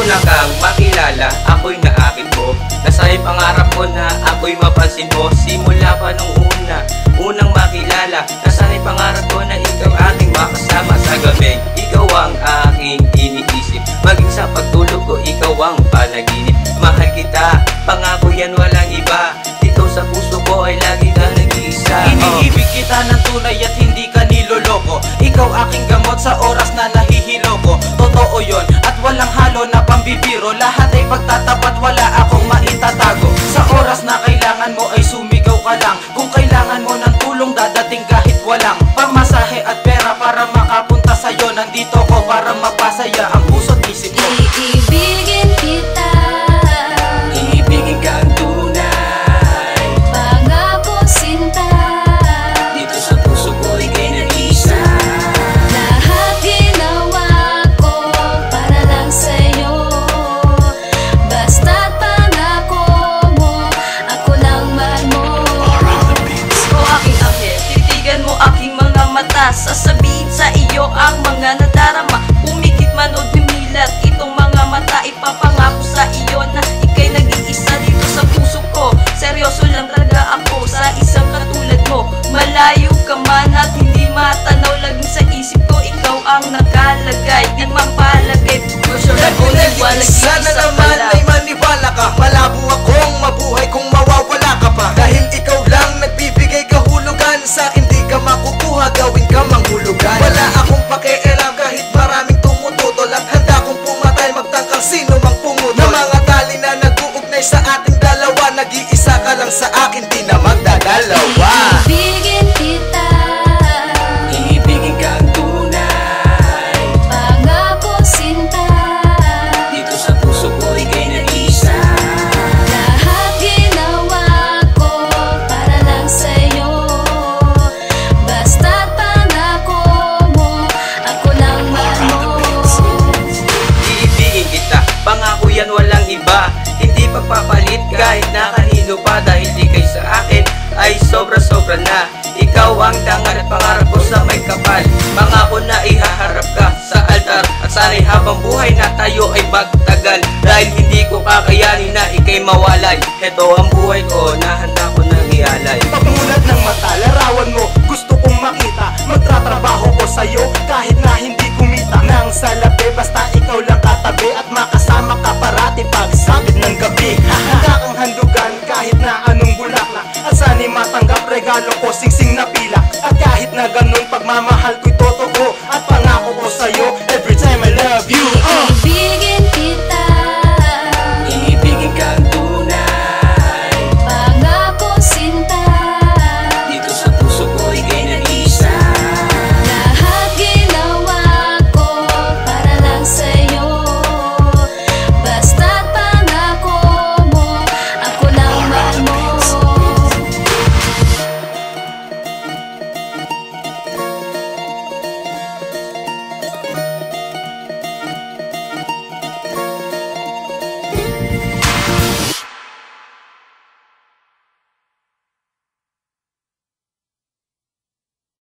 una kang makilala, ako'y naakit mo. Nasa'y pangarap ko na ako'y mapansin mo. Simula pa nung unang makilala, nasa'y pangarap ko na ikaw aking makasama sa gabi. Ikaw ang aking iniisip, maging sa pagtulog ko ikaw ang panaginip. Mahal kita, pangako yan walang iba. Dito sa puso ko ay lagi ka nag-iisa. Iniibig kita ng tunay at hindi ka niloloko. Ikaw aking gamot sa oras na nahihilo ko. Totoo yon at walang halo na pambibiro. Lahat ay pagtatapat, wala akong maitatago. Sa oras na kailangan mo ay sumigaw ka lang. Kung kailangan mo ng tulong, dadating kahit walang pamasahe at pera para makapunta sa'yo. Nandito ko para mapasaya ang puso't isip ko. Iibigin kita, Iibigin kang tunay, pangako sinta. dito sa puso ko ika'y nag-iisa. Lahat ginawa ko para lang sa'yo. Basta't pangako mo, ako lang mahal mo. O aking anghel, titigan mo aking mga mata. Sasabihin sa iyo ang mga nadarama. Pumikit man o dumilat itong mga mata. Ipapangako sa iyo na ika'y nag-iisa dito sa puso ko. Seryoso lang talaga ako sa isang katulad mo. Malayo ka man at hindi matanaw, laging sa isip ko ikaw ang nakalagay. Di mapalagay, walang Sana naman ay maniwala ka. Malabo akong mabuhay kung mawawala ka pa. Dahil ikaw lang nagbibigay kahulugan. Sa akin di ka makukuha, gawin ka manghulugan. Wala akong pakialam kahit maraming tumututol. At handa kong pumatay, magtangkang sino mang pumutol. Na mga tali na nag-uugnay sa ating dalawa. Nag-iisa ka lang sa akin, di na magdadalawa. Iibigin kita, Iibigin kang tunay, pangako sinta. dito sa puso ko ika'y nag-iisa. Lahat ginawa ko para lang sa'yo. Basta't pangako mo, ako lang mahal mo. Iibigin kita, pangako yan walang iba. Hindi pagpapalit kahit na kanino pa. Dahil di kay sa akin ay sobra-sobra na. Ikaw ang dangal at pangarap ko sa may kapal. Pangako na ihaharap ka sa altar. At sana'y habang buhay na tayo ay magtagal. Dahil hindi ko kakayanin na ika'y mawalay. Heto ang buhay ko na handa ko nang ialay. Pagmulat ng mata, larawan mo, gusto kong makita. Magtatrabaho ko sa'yo kahit na hindi kumita. Nang salapi, basta ikaw lang katabi. At makasama ka parati pagsabit ng gabi. Handa kang handugan kahit na anong bulaklak. At sana'y matanggap regalo ko, singsing na pilak. At kahit na ganun